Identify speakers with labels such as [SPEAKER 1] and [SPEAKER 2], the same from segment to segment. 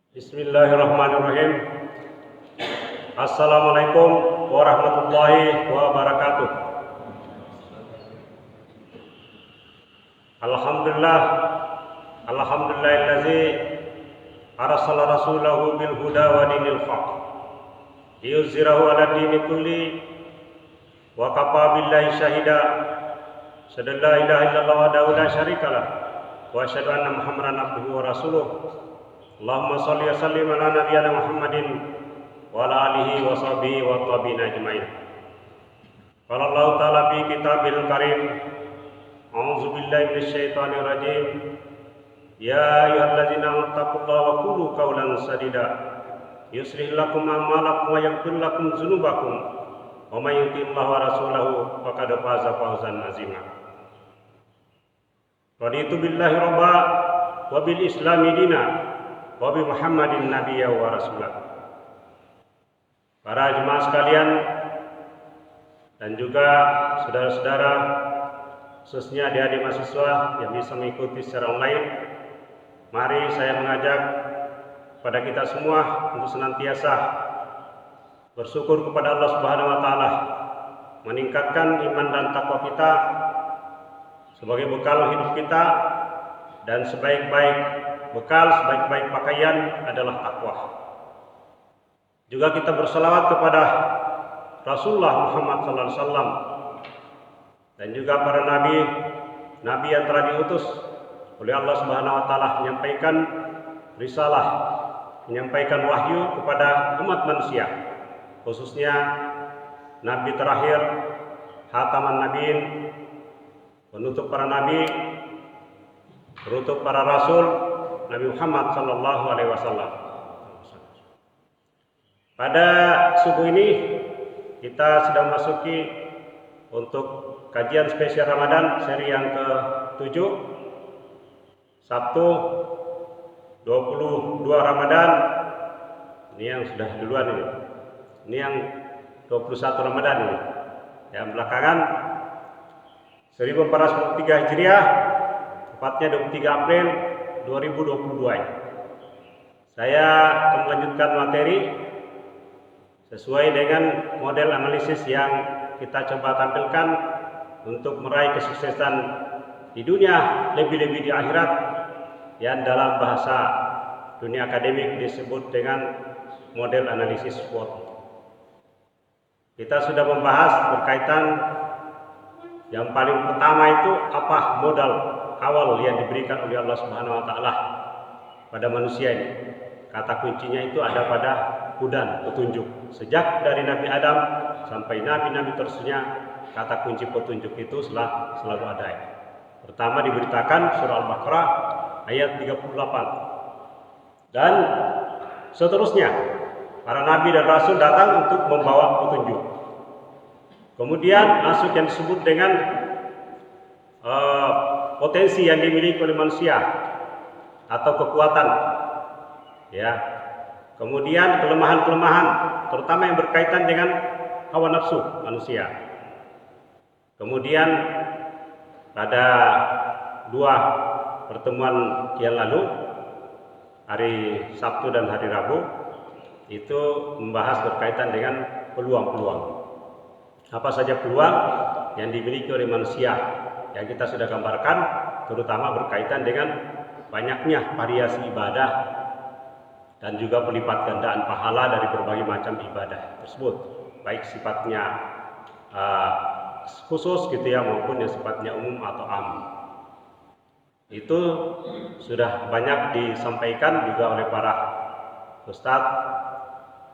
[SPEAKER 1] Bismillahirrahmanirrahim. Assalamualaikum warahmatullahi wabarakatuh. Alhamdulillah, alhamdulillahillazi arsala rasulahu bil huda wa dinil haq liyuzhirahu ala dini kulli wa kafa billahi syahida. Asyhadu la ilaha illallah wahdahu la syarikalah wa asyhadu anna Muhammadan abduhu wa rasuluh. Allahumma sholli wa sallim ala nabiyyina Muhammadin wa ala alihi wa sahbihi wa tabi'in ajmain. Qala Allah ta'ala fi kitabil karim, a'udzu billahi minasy syaithanir rajim. Ya ayyuhalladzina amanu taqullaha wa qulu qawlan sadida yuslih lakum a'malakum wa yaghfir lakum dzunubakum wa may yuti'illaha wa rasulahu faqad faza fawzan 'azima. Raditu billahi rabba wa bil islami dina wa bi Muhammadin nabiyya wa rasulah. Para jemaah sekalian dan juga saudara-saudara, khususnya adik-adik mahasiswa yang bisa mengikuti secara online, mari saya mengajak pada kita semua untuk senantiasa bersyukur kepada Allah Subhanahu wa taala, meningkatkan iman dan takwa kita sebagai bekal hidup kita, dan sebaik-baik pakaian adalah takwa. Juga kita berselawat kepada Rasulullah Muhammad SAW dan juga para nabi yang telah diutus oleh Allah Subhanahu wa taala menyampaikan risalah, menyampaikan wahyu kepada umat manusia, khususnya nabi terakhir, khataman nabiin, penutup para nabi, penutup para rasul, Nabi Muhammad sallallahu alaihi wasallam. Pada subuh ini kita sedang masuki untuk kajian spesial Ramadan seri yang ke-7, Sabtu 22 Ramadan. Ini yang sudah duluan ini. Ini yang 21 Ramadan ini. Yang belakangan 1443 Hijriah, tepatnya 23 April 2022. Saya akan melanjutkan materi sesuai dengan model analisis yang kita coba tampilkan untuk meraih kesuksesan di dunia, lebih-lebih di akhirat, yang dalam bahasa dunia akademik disebut dengan model analisis SWOT. Kita sudah membahas berkaitan yang paling pertama itu apa modal awal yang diberikan oleh Allah Subhanahu wa taala pada manusia ini. Kata kuncinya itu ada pada hudan, petunjuk. Sejak dari Nabi Adam sampai nabi-nabi terusnya, kata kunci petunjuk itu selalu ada. Pertama diberitakan surah Al-Baqarah ayat 38. Dan seterusnya para nabi dan rasul datang untuk membawa petunjuk. Kemudian masuk yang disebut dengan potensi yang dimiliki oleh manusia atau kekuatan, ya. Kemudian kelemahan-kelemahan, terutama yang berkaitan dengan hawa nafsu manusia. Kemudian pada 2 pertemuan yang lalu, hari Sabtu dan hari Rabu, itu membahas berkaitan dengan peluang-peluang. Apa saja peluang yang dimiliki oleh manusia yang kita sudah gambarkan, terutama berkaitan dengan banyaknya variasi ibadah dan juga pelipat gandaan pahala dari berbagai macam ibadah tersebut, baik sifatnya khusus gitu ya, maupun yang sifatnya umum atau am. Itu sudah banyak disampaikan juga oleh para ustadz,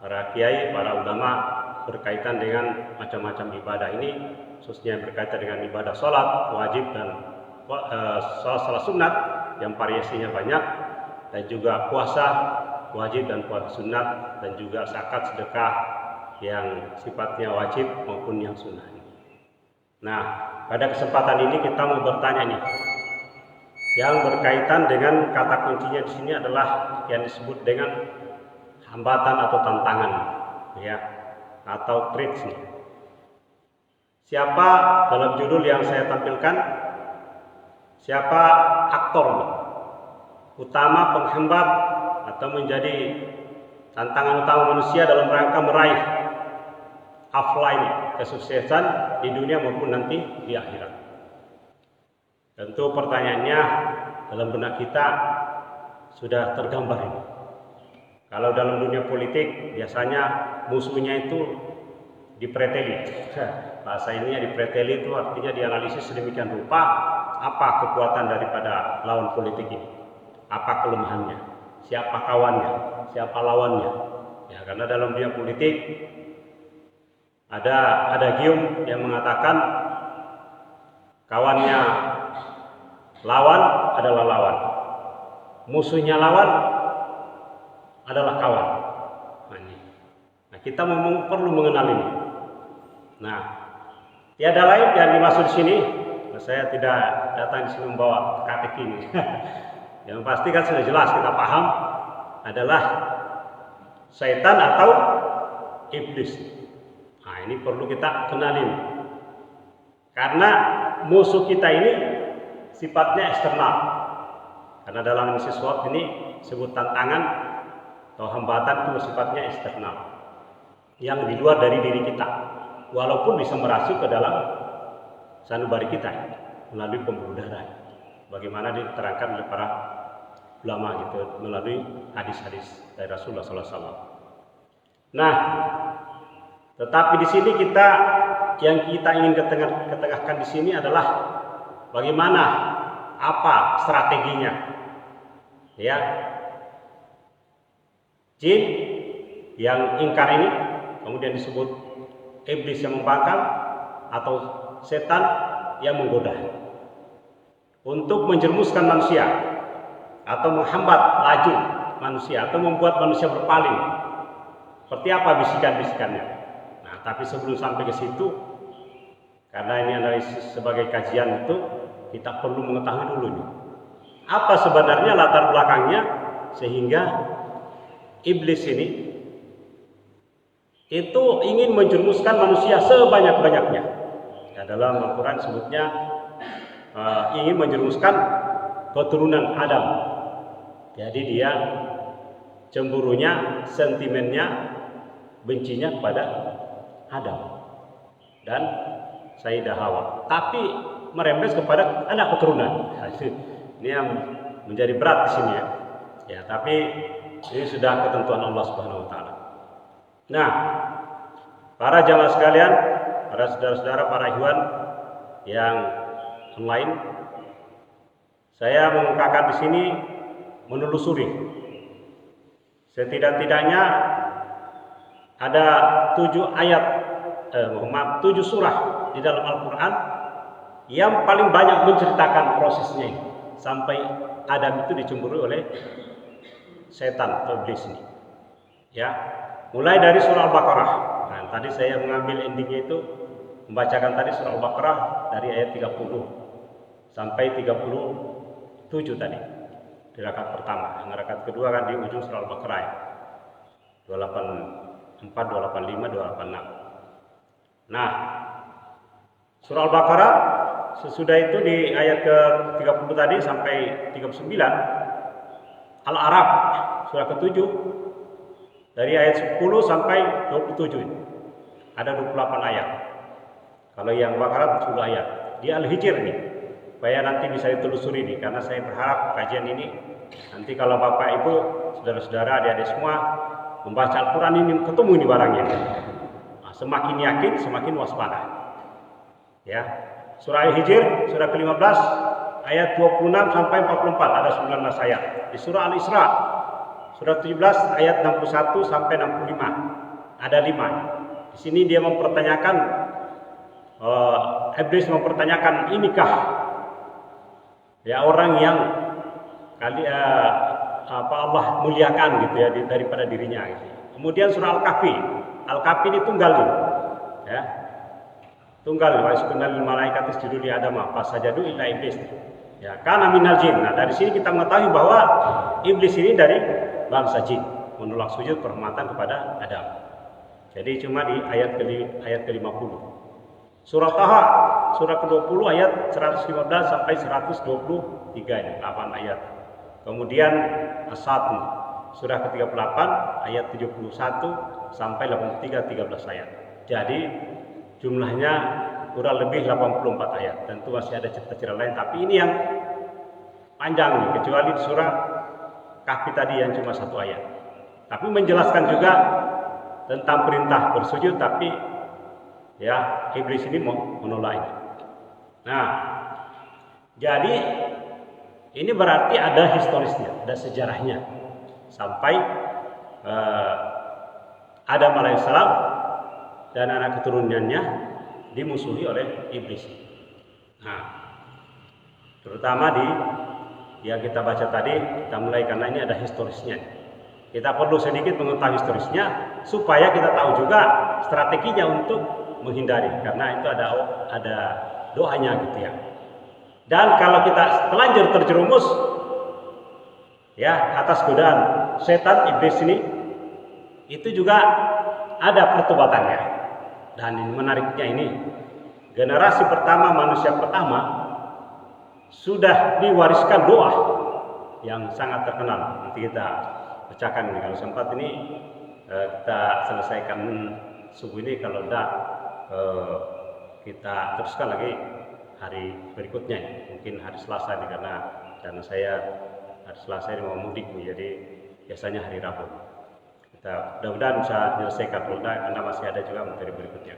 [SPEAKER 1] para kiai, para ulama berkaitan dengan macam-macam ibadah ini, khususnya berkaitan dengan ibadah sholat wajib dan sholat sunat yang variasinya banyak, dan juga puasa wajib dan puasa sunat, dan juga zakat sedekah yang sifatnya wajib maupun yang sunnah. Nah, pada kesempatan ini kita mau bertanya nih, yang berkaitan dengan kata kuncinya di sini adalah yang disebut dengan hambatan atau tantangan, ya, atau threats nih. Siapa dalam judul yang saya tampilkan? Siapa aktor utama penghambat atau menjadi tantangan utama manusia dalam rangka meraih offline kesuksesan di dunia maupun nanti di akhirat. Tentu pertanyaannya dalam benak kita sudah tergambar ini. Kalau dalam dunia politik biasanya musuhnya itu dipreteli. Bahasa ininya dipreteli itu artinya dianalisis sedemikian rupa apa kekuatan daripada lawan politik ini, apa kelemahannya, siapa kawannya, siapa lawannya. Ya, karena dalam dunia politik ada gium yang mengatakan kawannya lawan adalah lawan, musuhnya lawan adalah kawan. Nah, kita perlu mengenal ini. Nah, tiada lain yang dimaksud di sini. Saya tidak datang di sini membawa teka-teki ini. Yang pasti kan sudah jelas kita paham adalah syaitan atau iblis. Nah, ini perlu kita kenalin. Karena musuh kita ini sifatnya eksternal. Karena dalam sesuatu ini sebut tantangan atau hambatan itu sifatnya eksternal, yang di luar dari diri kita, walaupun bisa merasuk ke dalam sanubari kita melalui pembuluh darah. Bagaimana diterangkan oleh para ulama gitu melalui hadis-hadis dari Rasulullah SAW. Nah, tetapi di sini yang kita ingin ketengahkan di sini adalah bagaimana, apa strateginya, ya. Jin yang ingkar ini kemudian disebut iblis yang membangkang atau setan yang menggoda untuk menjerumuskan manusia atau menghambat laju manusia atau membuat manusia berpaling. Seperti apa bisikan-bisikannya. Nah, tapi sebelum sampai ke situ, karena ini analisis sebagai kajian itu, kita perlu mengetahui dulu nih, apa sebenarnya latar belakangnya sehingga iblis ini itu ingin menjerumuskan manusia sebanyak-banyaknya. Ya, dalam Al-Quran sebutnya ingin menjerumuskan keturunan Adam. Jadi dia cemburunya, sentimennya, bencinya kepada Adam dan Sayyidah Hawa. Tapi merembes kepada anak keturunan. Ini yang menjadi berat di sini ya. Ya, tapi ini sudah ketentuan Allah Subhanahu wa taala. Nah, para jamaah sekalian, para saudara-saudara, para ikhwan yang online, saya mengungkapkan di sini menelusuri. Setidak-tidaknya ada 7 surah di dalam Al-Quran yang paling banyak menceritakan prosesnya ini, sampai Adam itu dicemburu oleh setan atau iblis ini. Ya, mulai dari surah Al-Baqarah. Nah, tadi saya mengambil endingnya itu, membacakan tadi surah Al-Baqarah dari ayat 30 sampai 37 tadi di rakaat pertama. Yang rakaat kedua kan di ujung surah Al-Baqarah ya. 284, 285, 286. Nah, surah Al-Baqarah sesudah itu di ayat ke-30 tadi sampai 39. Al-A'raf surah ke-7 dari ayat 10 sampai 27 ini. Ada 28 ayat. Kalau yang Baqarah 10 ayat. Di Al-Hijr nih, supaya nanti bisa ditelusuri nih, karena saya berharap kajian ini nanti kalau Bapak Ibu, saudara-saudara, adik-adik semua membaca Al-Quran ini ketemu ini barangnya. Nah, semakin yakin, semakin waspada. Ya, surah Al-Hijr surah ke-15 ayat 26 sampai 44, ada 19 ayat. Di surah Al-Isra surah 17 ayat 61 sampai 65, ada 5. Di sini dia mempertanyakan, iblis mempertanyakan, inikah ya orang yang Allah muliakan gitu ya daripada dirinya gitu. Kemudian surah Al-Kahfi ini tunggal nih, ya. Tunggal, wa iskunal malaikat isjudu li Adam fasajadu illa iblis. Ya, karena minal jin. Nah, dari sini kita mengetahui bahwa iblis ini dari bangsa jin, menolak sujud penghormatan kepada Adam. Jadi cuma di ayat ke-50. Surah Taha, surah ke-20 ayat 115 sampai 123 ini, 8 ayat. Kemudian As-Satt, surah ke-38 ayat 71 sampai 83, 13 ayat. Jadi jumlahnya kurang lebih 84 ayat. Tentu masih ada cerita-cerita lain, tapi ini yang panjang nih, kecuali surah Kahfi tadi yang cuma 1 ayat. Tapi menjelaskan juga tentang perintah bersujud, tapi ya iblis ini mau menolak ini. Nah, jadi ini berarti ada historisnya, ada sejarahnya sampai Adam alaihissalam dan anak keturunannya dimusuhi oleh iblis. Nah, terutama di yang kita baca tadi, kita mulai karena ini ada historisnya. Kita perlu sedikit mengetahui historisnya supaya kita tahu juga strateginya untuk menghindari, karena itu ada doanya gitu ya. Dan kalau kita telanjur terjerumus ya atas godaan setan iblis ini, itu juga ada pertobatannya. Dan ini menariknya ini, generasi pertama, manusia pertama sudah diwariskan doa yang sangat terkenal. Nanti kita bacakan ini kalau sempat, ini kita selesaikan subuh ini, kalau tidak kita teruskan lagi hari berikutnya, mungkin hari Selasa nih, karena saya hari Selasa ini mau mudik nih, jadi biasanya hari Rabu. Kita mudah-mudahan bisa menyelesaikan karena masih ada juga materi berikutnya.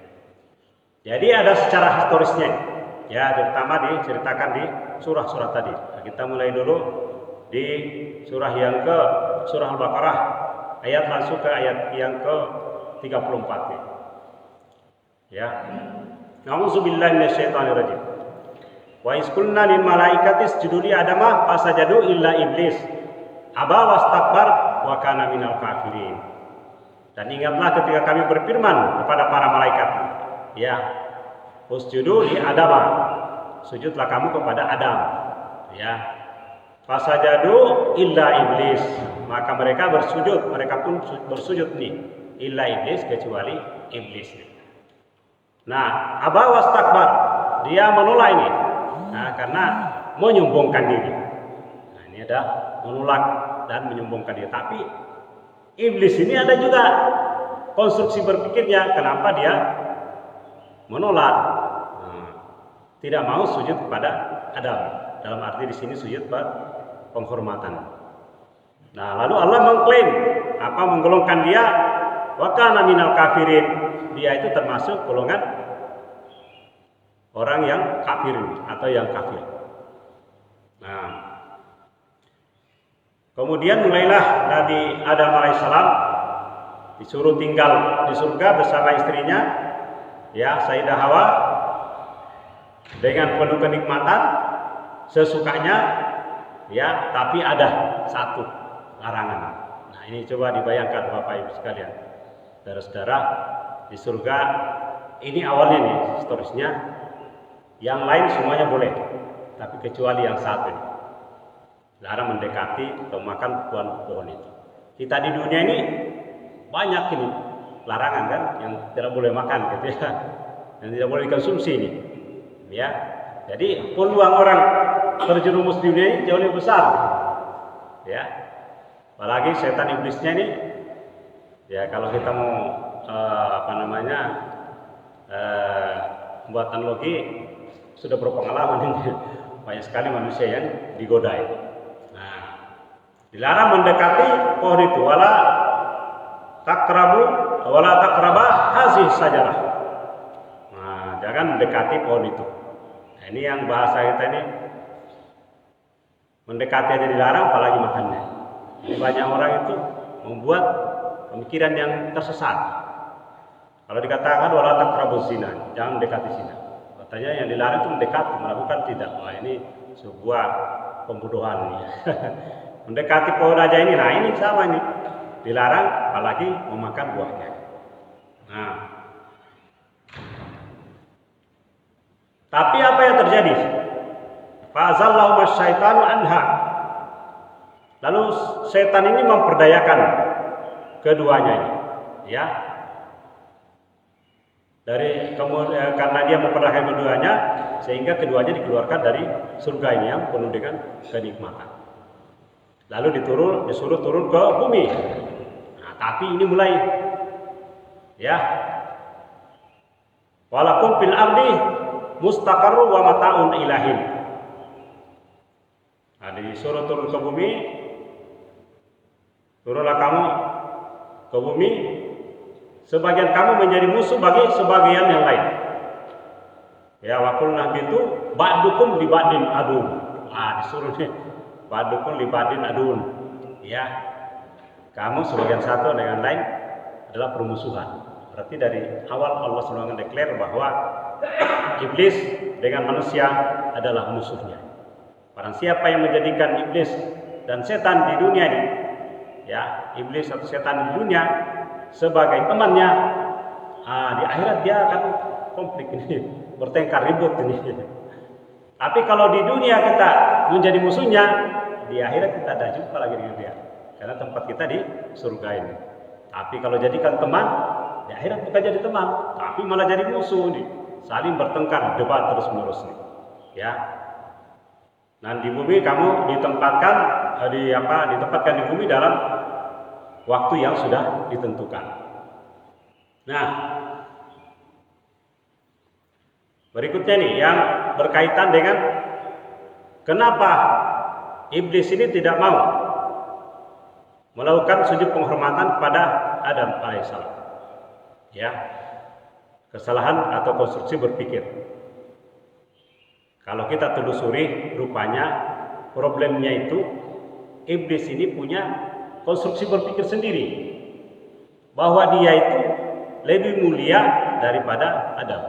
[SPEAKER 1] Jadi ada secara historisnya ya, terutama diceritakan di surah-surah tadi. Nah, kita mulai dulu di surah surah Al-Baqarah ayat langsung ke ayat yang ke-34 nih. Ya. A'udzubillahi minasyaitonirrajim. Wa iz qulna lil malaikati isjudu li adama fasajadu illa iblis aba wastakbar wa kana minal kafirin. Dan ingatlah ketika kami berfirman kepada para malaikat, ya, usjudu li adama, sujudlah kamu kepada Adam, ya. Fasajadu illa iblis, maka mereka bersujud, mereka pun bersujud nih, illa iblis, kecuali iblis. Nah, aba wastakbar, dia menolak ini. Nah, karena menyombongkan diri. Nah, ini ada menolak dan menyombongkan diri. Tapi iblis ini ada juga konstruksi berpikirnya, kenapa dia menolak, tidak mau sujud kepada Adam. Dalam arti di sini sujud penghormatan. Nah, lalu Allah mengklaim menggolongkan dia wa kana minal kafirin. Dia itu termasuk golongan orang yang kafir atau yang kafir. Nah, kemudian mulailah Nabi Adam alaihissalam disuruh tinggal di surga bersama istrinya, ya, Sayyidah Hawa, dengan penuh kenikmatan sesukanya, ya, tapi ada satu larangan. Nah, ini coba dibayangkan Bapak Ibu sekalian, saudara-saudara, di surga ini awalnya nih historisnya, yang lain semuanya boleh, tapi kecuali yang satu ini, larang mendekati atau makan buah pohon itu. Kita di dunia ini banyak ini larangan kan, yang tidak boleh makan gitu ya, yang tidak boleh dikonsumsi ini, ya. Jadi peluang orang terjerumus di dunia ini jauh lebih besar, ya. Apalagi setan iblisnya ini, ya, kalau kita mau buat analogi, sudah berpengalaman ini, banyak sekali manusia yang digoda itu. Nah, dilarang mendekati pohon itu, wala takraba hazihi sajarah. Nah, jangan mendekati pohon itu. Nah, ini yang bahasa kita ini, mendekati aja dilarang, apalagi makannya. Jadi banyak orang itu membuat pemikiran yang tersesat. Kalau dikatakan wala taqrabuz zina, jangan mendekati zina. Katanya yang dilarang itu mendekati, melakukan tidak. Wah, ini sebuah pembodohan ini. Mendekati pohon aja ini, nah ini sama ini. Dilarang, apalagi memakan buahnya. Nah, tapi apa yang terjadi? Fa'azallahu masyaitanu anha. Lalu setan ini memperdayakan keduanya ini, ya. Karena dia memperdayakan keduanya, sehingga keduanya dikeluarkan dari surga ini yang penuh dengan kenikmatan. Lalu disuruh turun ke bumi. Nah, tapi ini mulai ya. Walakum fil ardi mustaqarru wa mata'un ilahin. Nah, disuruh turun ke bumi. Turunlah kamu ke bumi. Sebagian kamu menjadi musuh bagi sebagian yang lain. Ya, wa qulna bitu ba'dukum li ba'din adun. Ah, disuruh nih. Ba'dukum li ba'din adun. Ya. Kamu sebagian satu dengan lain adalah permusuhan. Berarti dari awal Allah SWT declare bahwa iblis dengan manusia adalah musuhnya. Barang siapa yang menjadikan iblis dan setan di dunia ini, ya, iblis atau setan di dunia sebagai temannya, di akhirat dia akan konflik ini, bertengkar, ribut ini. Tapi kalau di dunia kita menjadi musuhnya, di akhirat kita ada jumpa lagi dengan dia, karena tempat kita di surga ini. Tapi kalau jadikan teman, di akhirat bukan jadi teman, tapi malah jadi musuh nih, saling bertengkar, debat terus menerus nih, ya. Nah, di bumi kamu ditempatkan di bumi dalam waktu yang sudah ditentukan. Nah, berikutnya nih yang berkaitan dengan kenapa iblis ini tidak mau melakukan sujud penghormatan kepada Adam alaihissalam. Ya, kesalahan atau konstruksi berpikir. Kalau kita telusuri, rupanya problemnya itu iblis ini punya konstruksi berpikir sendiri, bahwa dia itu lebih mulia daripada Adam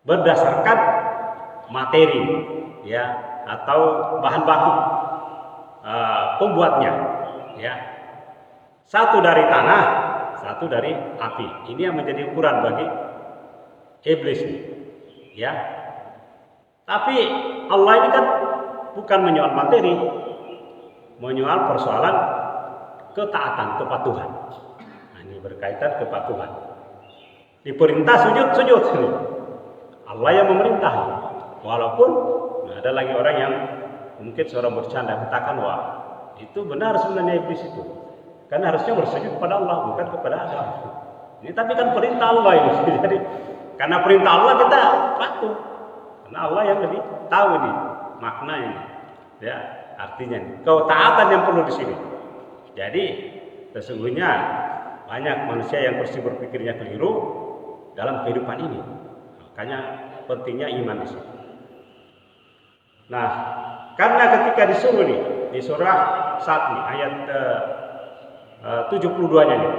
[SPEAKER 1] berdasarkan materi, ya, atau bahan baku pembuatnya, ya. Satu dari tanah, satu dari api. Ini yang menjadi ukuran bagi iblis ini, ya. Tapi Allah ini kan bukan menyoal materi, menyoal persoalan ketaatan, kepatuhan. Nah, ini berkaitan kepatuhan. Diperintah sujud. Allah yang memerintah. Walaupun ada lagi orang yang mungkin seorang bercanda katakan, wah, itu benar sebenarnya iblis itu. Karena harusnya bersujud kepada Allah, bukan kepada Adam. Ini tapi kan perintah Allah ini. Jadi karena perintah Allah kita patuh. Karena Allah yang lebih tahu ini maknanya, ya, artinya ini. Ketaatan yang perlu di sini. Jadi sesungguhnya banyak manusia yang pasti berpikirnya keliru dalam kehidupan ini. Makanya pentingnya iman di sini. Nah, karena ketika disuruh nih di surah Sad nih ayat 72-nya nih.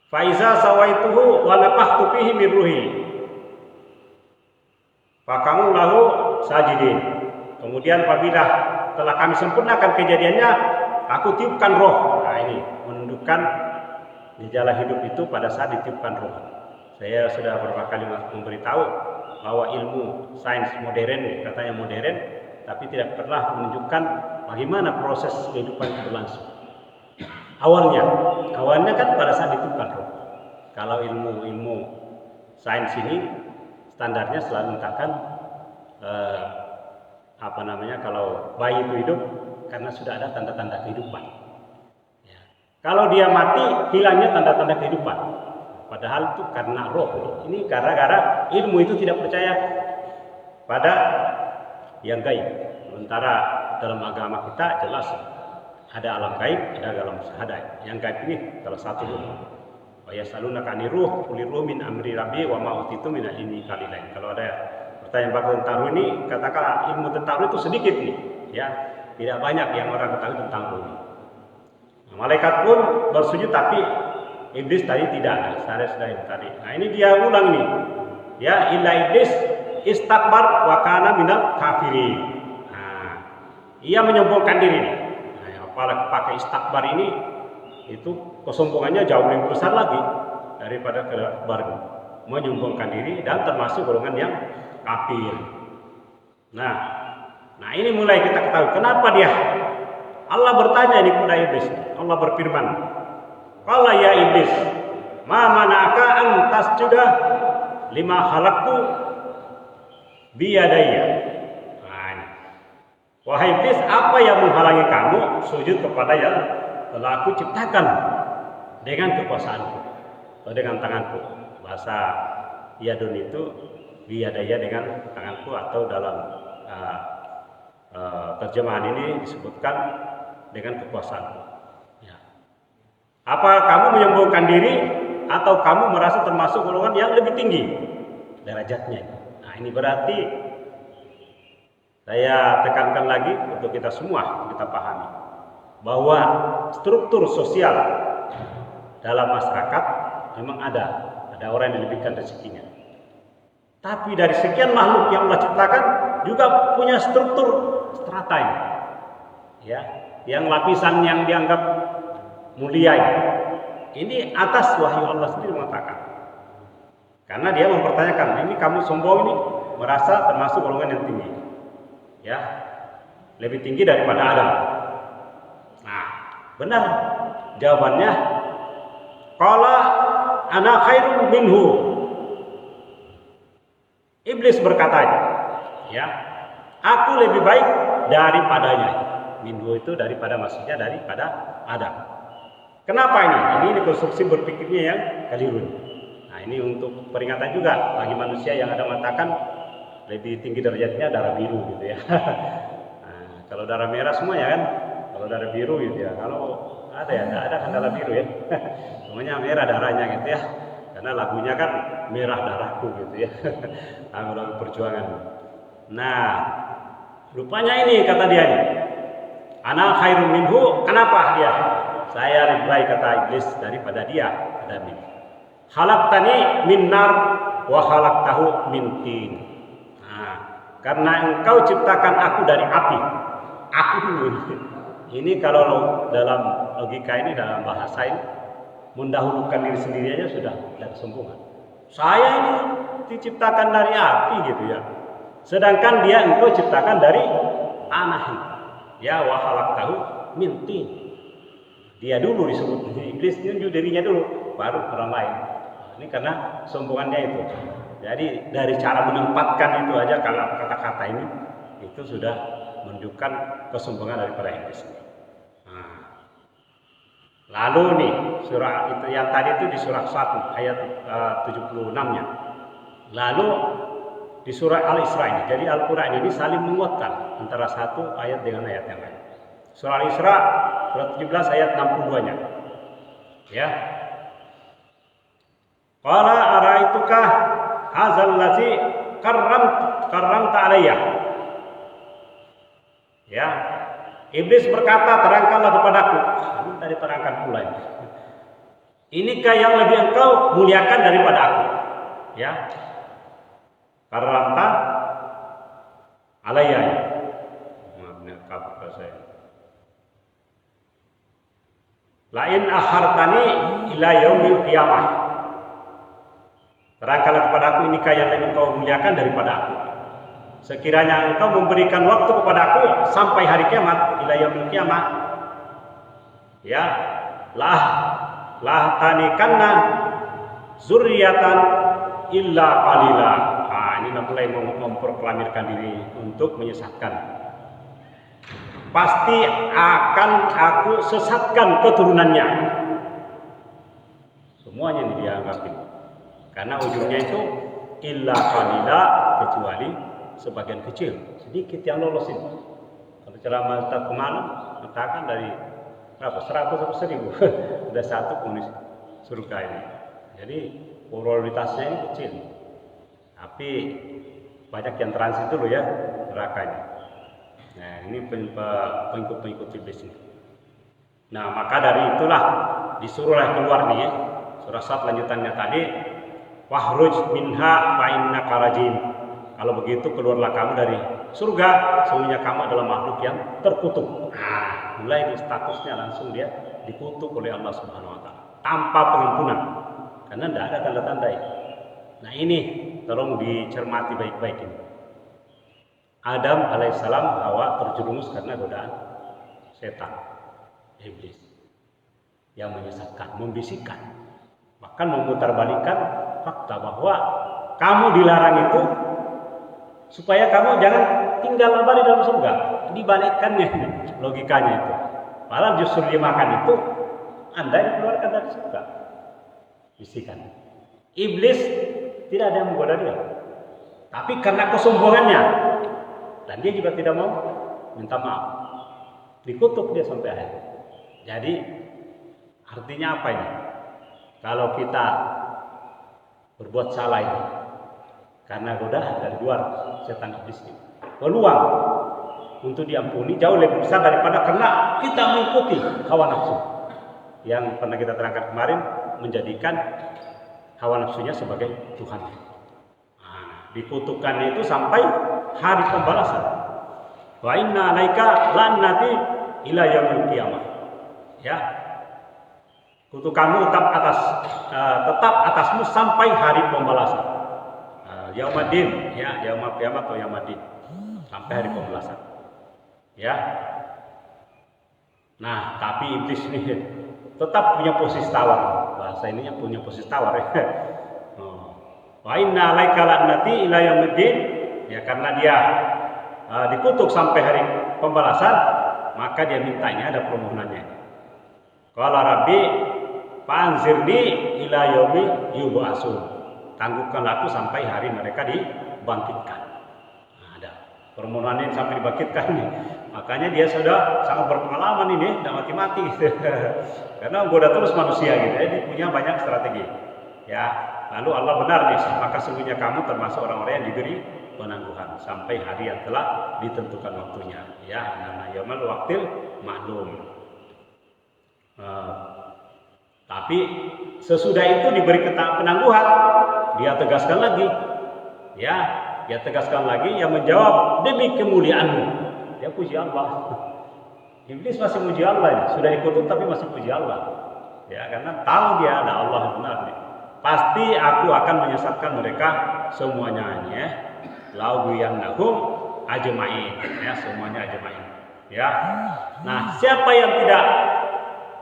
[SPEAKER 1] Faiza sawaituhu wa nafakhtu fihi min ruhi. Fakamu lahu sajidin. Kemudian apabila telah kami sempurnakan kejadiannya, aku tiupkan roh. Nah, ini menunjukkan gejala hidup itu pada saat ditiupkan roh. Saya sudah beberapa kali memberitahu bahwa ilmu sains modern, katanya modern, tapi tidak pernah menunjukkan bagaimana proses kehidupan itu berlangsung. Awalnya kan pada saat ditiupkan roh. Kalau ilmu sains ini standarnya selalu mengatakan kalau bayi itu hidup karena sudah ada tanda-tanda kehidupan. Ya. Kalau dia mati, hilangnya tanda-tanda kehidupan. Padahal itu karena roh. Ini gara-gara ilmu itu tidak percaya pada yang gaib. Sementara dalam agama kita jelas ada alam gaib, ada alam syahadat. Yang gaib ini salah satu ruh. Wa yasalunaka 'anir ruh, qul ruh min amri rabbi wa ma utitu min ilmi qalilan. Kalau ada pertanyaan tentang ruh ini, katakan ilmu tentang ruh itu sedikit nih, ya. Tidak banyak yang orang ketahui tentang ruh. Nah, malaikat pun bersujud tapi iblis tadi tidak. Sudah tadi. Nah, ini dia ulang nih. Ya, illa iblis istakbar wa kana minal kafirin. Nah, ia menyombongkan diri nih. Nah, apalagi pakai istakbar ini itu kesombongannya jauh lebih besar lagi daripada kebar. Menyombongkan diri dan termasuk golongan yang kafir. Nah, ini mulai kita ketahui kenapa dia. Allah bertanya ini kepada iblis. Allah berfirman, "Qala ya iblis, ma mana'aka an tasjuda lima khalaqtu biyadayya." Nah, Wahai iblis, apa yang menghalangi kamu sujud kepada yang telah aku ciptakan dengan kekuasaanku atau dengan tanganku? Bahasa yadun itu biyadaya dengan tanganku, atau dalam terjemahan ini disebutkan dengan kekuasaanku. Ya. Apa kamu menyombongkan diri atau kamu merasa termasuk golongan yang lebih tinggi derajatnya? Nah, ini berarti saya tekankan lagi untuk kita semua, kita pahami bahwa struktur sosial dalam masyarakat memang ada orang yang dilebihkan rezekinya. Tapi dari sekian makhluk yang Allah ciptakan juga punya struktur strata ini. Ya, yang lapisan yang dianggap mulia ini atas wahyu Allah sendiri mengatakan. Karena dia mempertanyakan, ini kamu sombong ini merasa termasuk golongan yang tinggi. Ya, lebih tinggi daripada Adam. Nah, benar jawabannya. Qala ana khairun minhu. Iblis berkata, ya, aku lebih baik daripadanya. Minhu itu daripada, maksudnya daripada Adam. Kenapa ini? Ini konstruksi berpikirnya yang keliru. Nah, ini untuk peringatan juga bagi manusia yang ada mengatakan lebih tinggi derajatnya darah biru gitu ya. Nah, kalau darah merah semua ya kan, kalau darah biru gitu ya. Kalau ada ya, ada kan darah biru ya. Semuanya merah darahnya gitu ya. Karena lagunya kan merah darahku gitu ya. Lagu perjuangan. Nah, rupanya ini kata dia nih. Ana khairun minhu. Kenapa dia? Saya lebih baik, kata iblis, daripada dia, Adam ini. Khalaqtani min nar wa khalaqtahu min tin. Karena engkau ciptakan aku dari api. Aku dulu. Ini kalau dalam logika ini, dalam bahasa ini, mendahulukan diri sendiri aja sudah kesombongan. Saya ini diciptakan dari api gitu ya. Sedangkan dia engkau ciptakan dari tanah. Ya, wa khalaqtahu min tin. Dia dulu disebut, iblis nunjuk dirinya dulu, baru orang lain. Ini karena sombongannya itu. Jadi dari cara menempatkan itu aja, kalau kata-kata ini itu sudah menunjukkan kesombongan daripada iblis. Nah, lalu nih surah itu yang tadi itu di surah 1 ayat 76-nya. Lalu di surah Al-Isra ini, jadi Al-Qur'an ini saling menguatkan antara satu ayat dengan ayat yang lain. Surah Al-Isra surah 17 ayat 62-nya. Ya. Qala araituka hadzal ladzi karramta alayya. Ya. Iblis berkata, terangkanlah kepadaku. Ini tadi terangkan pula ini. Inikah yang lebih engkau muliakan daripada aku? Ya. Karramta alayya. Maafnya kata saya. Lain akhartani ila yaumil qiyamah. Terangkanlah kepada aku, inikah yang lebih engkau muliakan daripada aku? Sekiranya engkau memberikan waktu kepada aku sampai hari kiamat, ila yaumil qiyamah, ya, lah tanikanna zurriyatan illa qalila. Ini mulai memproklamirkan diri untuk menyesatkan. Pasti akan aku sesatkan keturunannya. Semuanya ini dianggap ini. Karena ujungnya itu illa qalila, kecuali sebagian kecil, sedikit yang lolos ini. Kalau ceramah Ustaz kemarin mengatakan dari berapa? 100 atau 1000 ada satu penghuni surga ini. Jadi probabilitasnya ini kecil. Tapi banyak yang transit dulu ya nerakanya. Nah, ini pengikut-pengikut iblis ini. Nah, maka dari itulah disuruhlah keluar nih ya. Surah 1 lanjutannya tadi, wahruj minha fa innaka rajim. Kalau begitu keluarlah kamu dari surga, sesungguhnya kamu adalah makhluk yang terkutuk. Nah, mulai di statusnya langsung dia dikutuk oleh Allah Subhanahu wa taala tanpa pengampunan. Karena tidak ada tanda-tanda ini. Nah, ini tolong dicermati baik-baik ini. Adam alaihissalam, Hawa terjerumus karena godaan setan, iblis yang menyesatkan, membisikkan, bahkan memutarbalikkan fakta bahwa kamu dilarang itu supaya kamu jangan tinggal abadi dalam surga. dibalikkannya logikanya itu. Padahal justru dimakan itu Anda dikeluarkan dari surga. Bisikan. Iblis tidak ada yang menggoda dia. Tapi karena kesombongannya dan dia juga tidak mau minta maaf. Dikutuk dia sampai akhir. Jadi artinya apa ini? Kalau kita berbuat salah ini karena godaan dari luar setan iblis ini, peluang untuk diampuni jauh lebih besar daripada karena kita mengikuti hawa nafsu yang pernah kita terangkan kemarin, menjadikan hawa nafsunya sebagai Tuhan. Nah, dikutukannya itu sampai hari pembalasan. Wa inna alaika lannati ila yaumil qiyamah. Ya. Kutukanmu tetap atasmu sampai hari pembalasan. Yaumaddin, ya, yaumul qiyamah atau yaumaddin. Sampai hari pembalasan. Ya. Nah, tapi iblis ini tetap punya posisi tawar. Bahasa ininya punya posisi tawar ya. Wa inna alaika lannati ila yaumiddin. Ya, karena dia dikutuk sampai hari pembalasan, maka dia mintanya ada permohonannya. Qala rabbi fa'anzirni ila yaumi yub'atsun. Tangguhkanlah aku sampai hari mereka dibangkitkan. Nah, ada permohonan ini sampai dibangkitkan nih. Makanya dia sudah sangat berpengalaman ini, tidak mati-mati gitu. Karena goda terus manusia gitu. Dia punya banyak strategi. Ya, lalu Allah benar nih, maka sungguhnya kamu termasuk orang-orang yang diberi penangguhan sampai hari yang telah ditentukan waktunya. Ya, nama yaumul waqtil ma'lum. Tapi sesudah itu diberi penangguhan, dia tegaskan lagi. Ya, dia tegaskan lagi yang menjawab demi kemuliaanmu. Dia puji Allah. Iblis masih puji Allah ini. Sudah dikutuk tapi masih puji Allah. Ya, karena tahu dia ada Allah yang benar nih. Pasti aku akan menyesatkan mereka semuanya ya. Laugiyannahum ajmain. Ya, semuanya ajmain. Ya. Nah, siapa yang tidak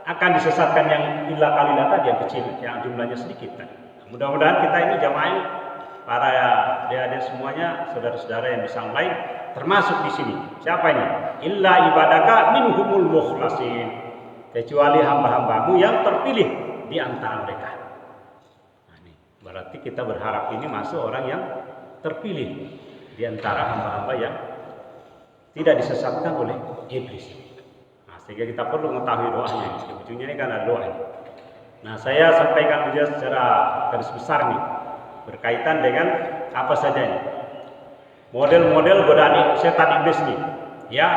[SPEAKER 1] akan disesatkan yang illa qalilan tadi yang kecil, yang jumlahnya sedikit. Nah, mudah-mudahan kita ini jamaah para adik-adik semuanya, saudara-saudara yang bisa online termasuk di sini. Siapa ini? Illa ibadaka minhumul mukhlasin. Kecuali hamba-hambamu yang terpilih di antara mereka. Nah, ini berarti kita berharap ini masuk orang yang terpilih di antara hamba-hamba yang tidak disesatkan oleh iblis. Nah, sehingga kita perlu mengetahui doanya. Di ujungnya ini kan ada doa ini. Nah, saya sampaikan saja secara garis besar nih, berkaitan dengan apa saja ini. Model-model godaan setan iblis nih, ya.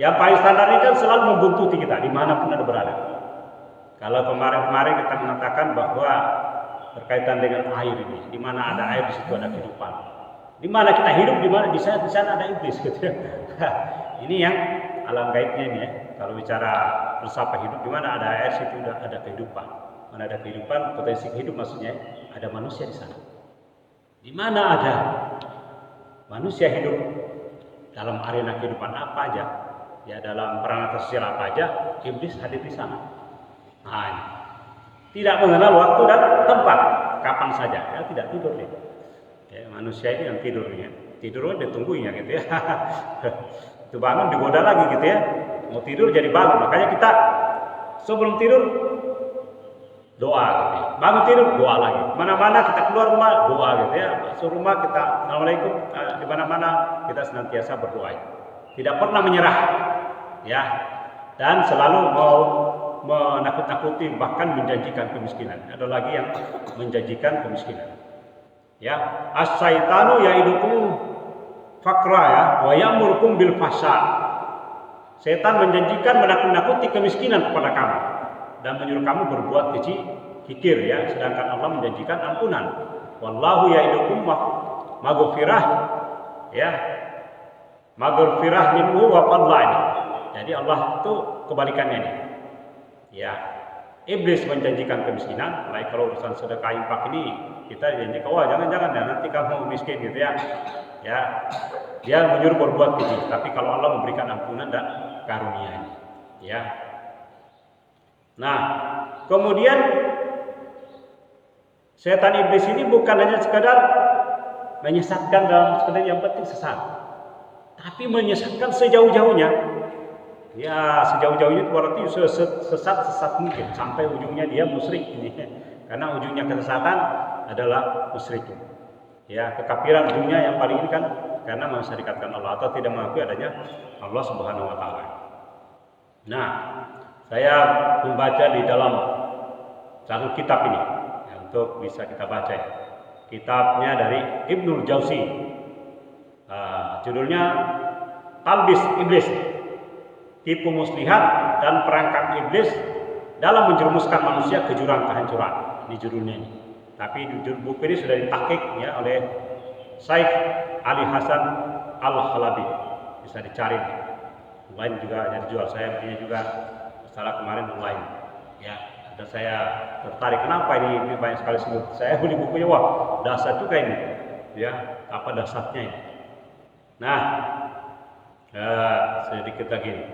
[SPEAKER 1] Yang paling standar ini kan selalu membuntuti kita dimanapun ada berada. Kalau kemarin-kemarin kita mengatakan bahwa berkaitan dengan air ini, di mana ada air di situ ada kehidupan. Di mana kita hidup, di mana di sana ada iblis gitu ya. Ini yang alam gaibnya ini ya. Kalau bicara filsafat hidup, di mana ada air situ ada kehidupan. Mana ada kehidupan, potensi hidup maksudnya ada manusia di sana. Di mana ada manusia hidup dalam arena kehidupan apa aja, ya dalam peranan sosial apa aja, iblis hadir di sana. Nah, ini. Tidak mengenal waktu dan tempat, kapan saja, ya tidak tidur nih. Ya, manusia ini yang tidurnya, tidurnya ditunggunya gitu ya. Itu bangun digoda lagi gitu ya. Mau tidur jadi bangun, makanya kita sebelum tidur doa gitu ya. Bangun tidur doa lagi. Mana-mana kita keluar rumah doa gitu ya. Masuk rumah kita assalamualaikum, di mana-mana kita senantiasa berdoa. Tidak pernah menyerah. Ya. Dan selalu mau menakut-nakuti bahkan menjanjikan kemiskinan. Ada lagi yang menjanjikan kemiskinan. Ya, as-syaitanu ya'idukum faqra ya wa ya'murukum bil fahsya. Setan menjanjikan menakut-nakuti kemiskinan kepada kamu dan menyuruh kamu berbuat keji kikir ya, sedangkan Allah menjanjikan ampunan. Wallahu ya'idukum maghfirah ya. Maghfirah minhu wa fadlan. Jadi Allah itu kebalikannya nih. Ya. Iblis menjanjikan kemiskinan, baik kalau urusan sedekah infak ini kita janji wah jangan-jangan ya nanti kamu miskin gitu ya. Ya. Dia menyuruh berbuat keji, tapi kalau Allah memberikan ampunan dan karunia-Nya. Ya. Nah, kemudian setan iblis ini bukan hanya sekadar menyesatkan dalam sekedar yang penting sesat. tapi menyesatkan sejauh-jauhnya. Ya, sejauh-jauhnya itu berarti sesat mungkin sampai ujungnya dia musyrik ini. Karena ujungnya kesesatan adalah musyrik. Ya, kekafiran ujungnya yang paling ini kan karena mensyarikatkan Allah atau tidak mengakui adanya Allah Subhanahu wa taala. Nah, saya membaca di dalam satu kitab ini ya, untuk bisa kita baca ya. Kitabnya dari Ibnul Jauzi. Judulnya Talbis Iblis, tipu muslihat dan perangkap iblis dalam menjerumuskan manusia ke jurang kehancuran. Ini judulnya ini. Tapi buku ini sudah ditahqiq ya oleh Syekh Ali Hasan Al-Halabi. Bisa dicari. Online juga ada dijual. Saya punya juga setelah kemarin online. Ya, dan saya tertarik kenapa ini banyak sekali sebut. Saya beli bukunya, wah, dahsyat juga ini. Ya, apa dahsyatnya ini? Nah, sedikit lagi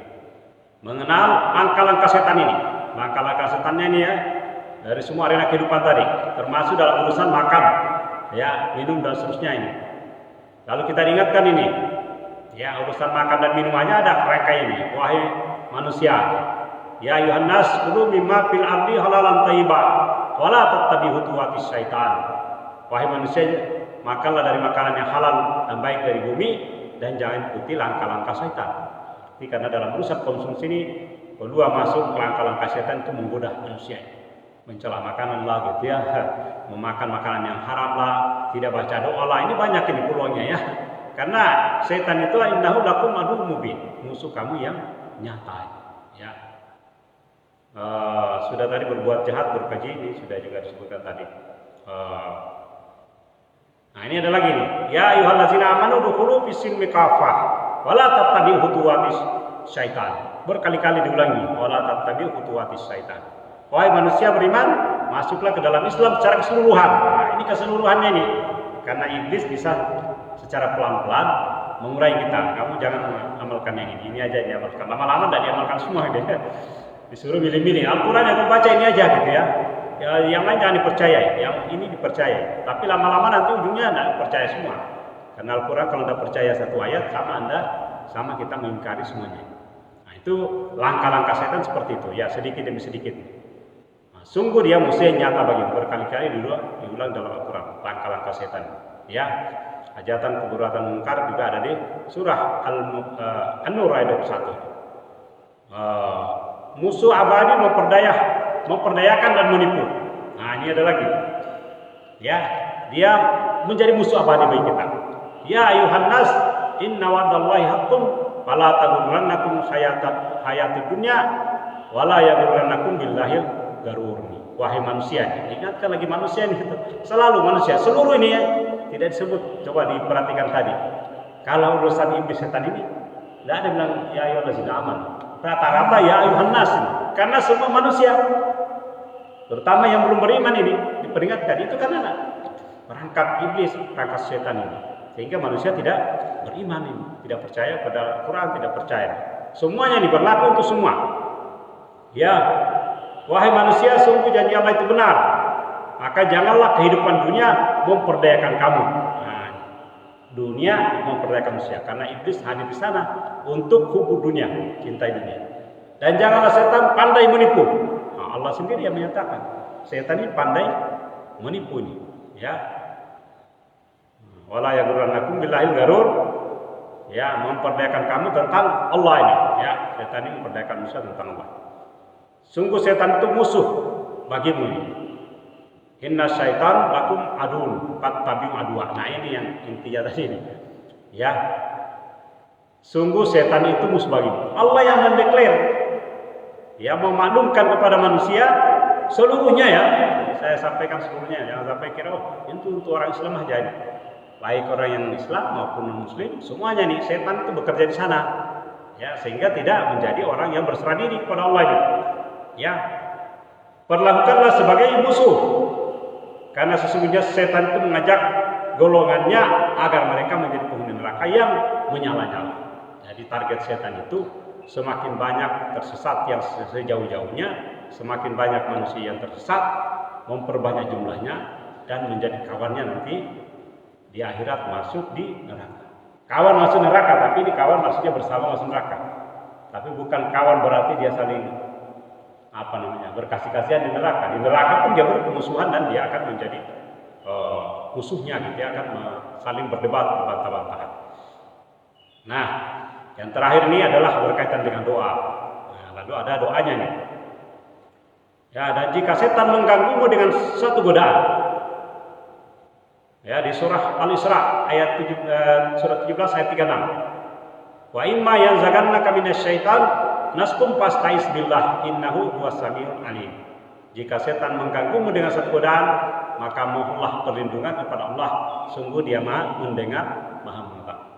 [SPEAKER 1] mengenal langkah-langkah setan ini. Langkah-langkah setannya ini ya dari semua arena kehidupan tadi, termasuk dalam urusan makan, ya, minum dan seterusnya ini. Lalu kita ingatkan ini, ya, urusan makan dan minumannya ada kerangka ini. Wahai manusia, ya ayuhan nas kulu mimma fil ardi halalan thayyiba wa la tattabi'u khutuwatis syaitan. Wahai manusia, makanlah dari makanan yang halal dan baik dari bumi dan jangan ikuti langkah-langkah syaitan. Jadi karena dalam urusan konsumsi ini kedua masuk langkah-langkah syaitan itu menggoda manusia, mencela makanan lah gitu ya, memakan makanan yang haram lah, tidak baca doa lah, ini banyak ini peluangnya ya. Karena setan itu innahu lakum aduwwum mubin, musuh kamu yang nyata ya. Sudah tadi berbuat jahat berkeji ini sudah juga disebutkan tadi. Nah ini ada lagi nih. Ya ayyuhallazina amanu dukhulu fis-silmi kafah wala tattabi'u khutuwatis syaitan. Berkali-kali diulangi, wala tattabi'u khutuwatis syaitan. Wahai manusia beriman, masuklah ke dalam Islam secara keseluruhan. Nah, ini keseluruhannya nih. Karena iblis bisa secara pelan-pelan mengurai kita. Kamu jangan amalkan yang ini aja diamalkan. Lama-lama tidak diamalkan semua gitu. Disuruh milih-milih. Al-Quran yang membaca ini aja gitu ya. Ya, yang lain jangan dipercayai, yang ini dipercayai. Tapi lama-lama nanti ujungnya Anda percaya semua. Karena Al-Quran kalau Anda percaya satu ayat sama kita mengingkari semuanya. Nah itu langkah-langkah setan seperti itu ya, sedikit demi sedikit. Nah, sungguh dia musuh yang nyata bagi berkali-kali diulang dalam Al-Quran langkah-langkah setan. Ya, hajatan keberatan mungkar juga ada di surah An-Nur ayat 21. Musuh abadi memperdayakan dan menipu. Nah ini ada lagi. Ya, dia menjadi musuh abadi bagi kita. Ya ayuhan nas, inna wa'dallahi haqqun fala taghurrannakum hayatud dunya wala yaghurrannakum billahil garur. Wahai manusia, ingatkan lagi manusia ini, selalu manusia, seluruh ini ya, tidak disebut. Coba diperhatikan tadi. Kalau urusan iblis setan ini, tidak ada bilang ya ayyuhallazina amanu. Rata-rata ya ayuhan nas, karena semua manusia, terutama yang belum beriman ini diperingatkan. Itu karena perangkap iblis, perangkap setan ini, sehingga manusia tidak beriman ini, tidak percaya pada Al-Quran, tidak percaya. Semuanya ini berlaku untuk semua. Ya, wahai manusia, sungguh janji Allah itu benar. Maka janganlah kehidupan dunia memperdayakan kamu. Nah, dunia memperdayakan manusia, karena iblis hadir di sana untuk hubung dunia, cintai dunia. Dan janganlah setan pandai menipu. Nah, Allah sendiri yang menyatakan setan ini pandai menipu ini, ya. Wala yaghurrannakum billahil garur, ya, memperdayakan kamu tentang Allah ini, ya. Setan ini memperdayakan manusia tentang Allah. Sungguh setan itu musuh bagimu ini. Inna syaitan lakum adun fattabi'u adwa. Nah ini yang intinya tadi ini, ya. Sungguh setan itu musuh bagimu. Allah yang mendeklar, ya, memaklumkan kepada manusia seluruhnya ya. Saya sampaikan seluruhnya, jangan sampai kira itu untuk orang Islam aja ini. Baik orang yang Islam maupun non-Muslim, semuanya nih setan itu bekerja di sana, ya, sehingga tidak menjadi orang yang berserah diri kepada Allah ini. Ya, perlakukanlah sebagai musuh, karena sesungguhnya setan itu mengajak golongannya agar mereka menjadi penghuni neraka yang menyala-nyala. Jadi target setan itu semakin banyak tersesat yang sejauh-jauhnya, semakin banyak manusia yang tersesat, memperbanyak jumlahnya dan menjadi kawannya nanti di akhirat masuk di neraka. Kawan masuk neraka, tapi ini kawan maksudnya bersama masuk neraka. Tapi bukan kawan berarti dia saling berkasih-kasihan di neraka. Di neraka pun dia bermusuhan dan dia akan menjadi musuhnya, gitu. Dia akan saling berdebat, berbantah-bantahan. Nah, yang terakhir ini adalah berkaitan dengan doa. Nah, lalu ada doanya nih. Ya, dan jika setan mengganggumu dengan suatu godaan, ya, di surah Al-Isra ayat surat 17 ayat 36. Wa imma yanzagannaka minasyaitan naskum fastaiz billah innahu huwas-samiul alim. Jika setan mengganggumu dengan satu godaan, maka mohonlah perlindungan kepada Allah, sungguh Dia Maha mendengar, Maha mengetahui.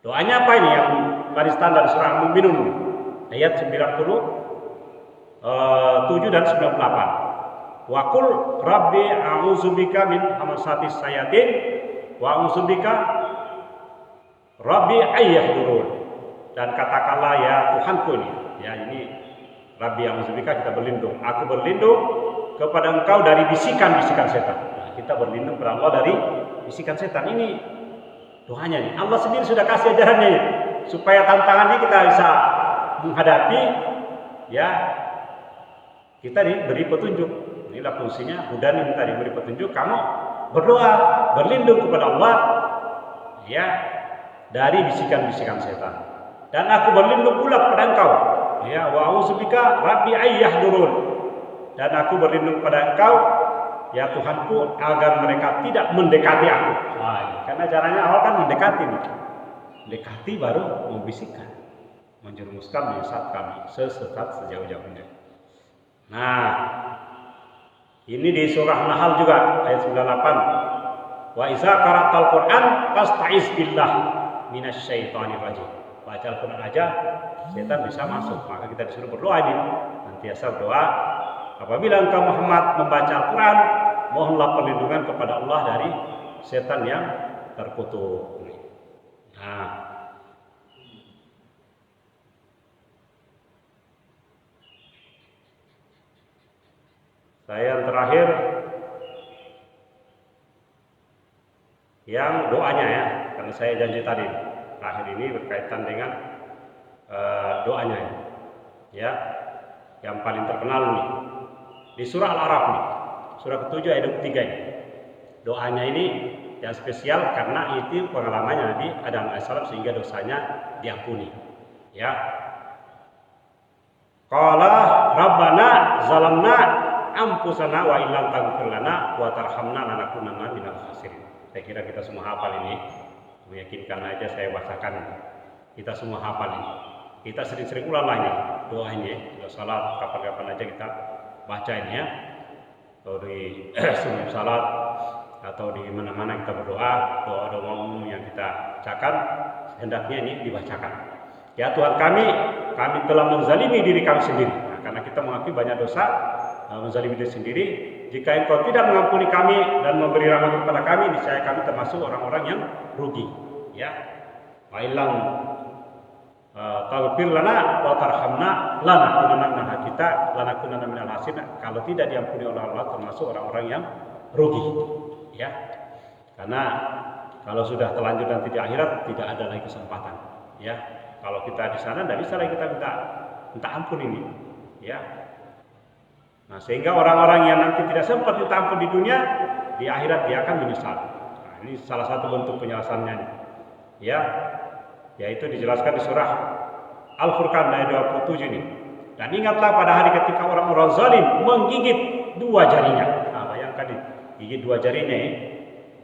[SPEAKER 1] Doanya apa ini yang garis standar surah Al-Mu'minun ayat 97 dan 98. Wa qul rabbi a'udzubika min hamasatis sayatin wa a'udzubika rabbi ayyahdurun. Dan katakanlah ya Tuhanku ini. Ya, ini rabbi a'udzubika, kita berlindung. Aku berlindung kepada Engkau dari bisikan-bisikan setan. Nah, kita berlindung kepada Allah dari bisikan setan. Ini doanya nih. Allah sendiri sudah kasih ajarannya ya, supaya tantangannya kita bisa menghadapi, ya. Kita diberi petunjuk. Inilah fungsinya hudan ini tadi, beri petunjuk. Kamu berdoa, berlindung kepada Allah, ya, dari bisikan-bisikan setan. Dan aku berlindung pula kepada Engkau, ya, wa a'udzubika rabbi ayyahdurun. Dan aku berlindung kepada Engkau, ya Tuhanku, agar mereka tidak mendekati aku. Nah, karena caranya awal kan mendekati nih. Mendekati baru membisikkan, menjerumuskan, menyesatkan, sesat sejauh-jauhnya. Nah, ini di surah Nahl juga ayat 98. Wa iza qara'tal Qur'an fasta'iz billah minasyaitonir rajim. Baca Al-Qur'an aja setan bisa masuk. Maka kita disuruh berdoa ini. Nantiasa berdoa. Apabila engkau Muhammad membaca Al-Qur'an, mohonlah perlindungan kepada Allah dari setan yang terkutuk. Nah, saya yang terakhir yang doanya ya, karena saya janji tadi terakhir ini berkaitan dengan doanya ya, yang paling terkenal nih di surah Al-A'raf nih, surah ke-7 ayat 23 ini. Doanya ini yang spesial karena itu pengalamannya Nabi Adam AS sehingga dosanya diampuni. Ya. Qala Rabbana zalamna anfusana wa illam taghfir lana wa tarhamna lanakunanna minal khasirin. Saya kira kita semua hafal ini. Meyakinkan aja saya bacakan. Kita semua hafal ini. Kita sering-sering ulanglah ini doa ini. Kalau salat kapan-kapan aja kita baca ini ya. Atau di sebelum salat atau di mana-mana kita berdoa, doa-doa umum yang kita bacakan hendaknya ini dibacakan. Ya Tuhan kami telah menzalimi diri kami sendiri. Nah, karena kita mengakui banyak dosa, menzalimi diri sendiri. Jika Engkau tidak mengampuni kami dan memberi rahmat kepada kami, niscaya kami termasuk orang-orang yang rugi. Ya, wa illam taghfir lana wa tarhamna lanakunanna minal khasirin. Kalau tidak diampuni oleh Allah, termasuk orang-orang yang rugi. Ya, karena kalau sudah terlanjur nanti di akhirat tidak ada lagi kesempatan. Ya, kalau kita di sana tidak bisa lagi kita minta ampun ini. Ya. Nah, sehingga orang-orang yang nanti tidak sempat minta ampun di dunia, di akhirat dia akan menyesal. Nah, ini salah satu bentuk penyelesaiannya. Ya, yaitu dijelaskan di surah Al-Furqan ayat 27 ini. Dan ingatlah pada hari ketika orang-orang zalim menggigit dua jarinya. Nah, bayangkan gigit dua jarinya,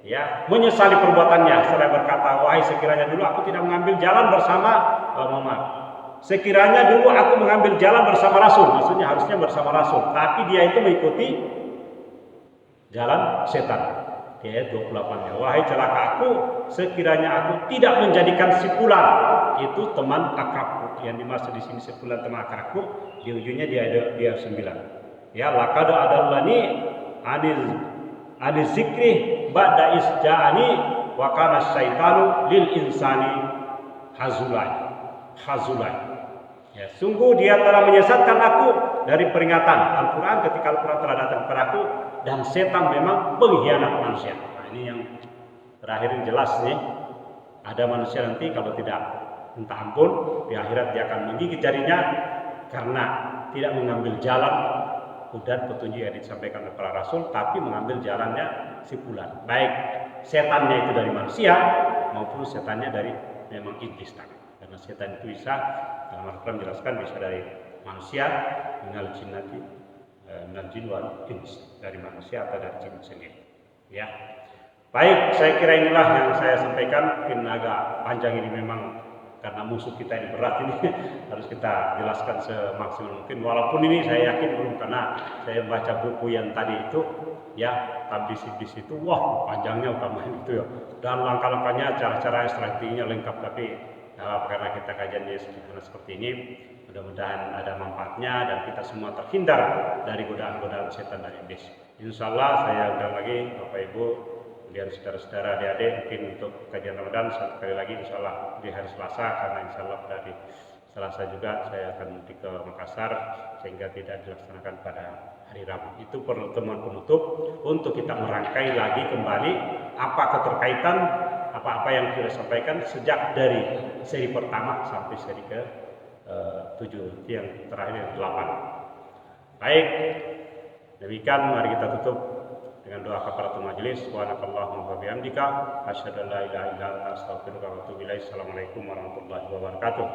[SPEAKER 1] ya, menyesali perbuatannya. Seraya berkata, wahai sekiranya dulu aku tidak mengambil jalan bersama Muhammad. Sekiranya dulu aku mengambil jalan bersama Rasul, maksudnya harusnya bersama Rasul, tapi dia itu mengikuti jalan setan. Di ayat 28-nya, wahai celaka aku, sekiranya aku tidak menjadikan si fulan itu teman akrabku. Yang dimaksud di sini si fulan teman akrabku, di ujungnya dia 9. Ya, laqad adallani anil zikri ba'da isja'ani wa kana syaitanu lil insani hazulai. Ya, sungguh dia telah menyesatkan aku dari peringatan Al-Quran ketika Al-Quran telah datang kepadaku, dan setan memang pengkhianat manusia. Nah, ini yang terakhir yang jelas nih. Ada manusia nanti kalau tidak minta ampun, di akhirat dia akan menggigit jarinya karena tidak mengambil jalan dan petunjuk yang disampaikan oleh para rasul, tapi mengambil jalannya si fulan. Baik setannya itu dari manusia maupun setannya dari memang iblis tadi. Karena setan itu bisa, dalam Al-Quran menjelaskan, bisa dari manusia, minal jinnati, minal jin wal ins, dari manusia atau dari jin sendiri. Ya. Baik, saya kira inilah yang saya sampaikan. Mungkin agak panjang ini memang karena musuh kita ini berat ini harus kita jelaskan semaksimal mungkin. Walaupun ini saya yakin belum, karena saya baca buku yang tadi itu ya, tablis iblis itu, wah panjangnya utamanya itu ya. Dan langkah-langkahnya, cara-cara strateginya lengkap, tapi karena kita kajiannya seperti ini, mudah-mudahan ada manfaatnya dan kita semua terhindar dari godaan-godaan setan dan iblis. Insya Allah saya undang lagi Bapak Ibu, kemudian saudara-saudara, adik-adik, mungkin untuk kajian Ramadan satu kali lagi insya Allah di hari Selasa, karena insya Allah dari Selasa juga saya akan mudik ke Makassar sehingga tidak dilaksanakan pada hari Rabu. Itu pertemuan penutup untuk kita merangkai lagi kembali apa keterkaitan apa-apa yang kita sampaikan sejak dari seri pertama sampai seri ke 7, yang terakhir yang 8. Baik, demikian mari kita tutup dengan doa kafaratul majelis. Subhanakallahumma wa bihamdika asyhadu an la ilaha illa anta astaghfiruka wa atubu ilaik. Assalamualaikum warahmatullahi wabarakatuh.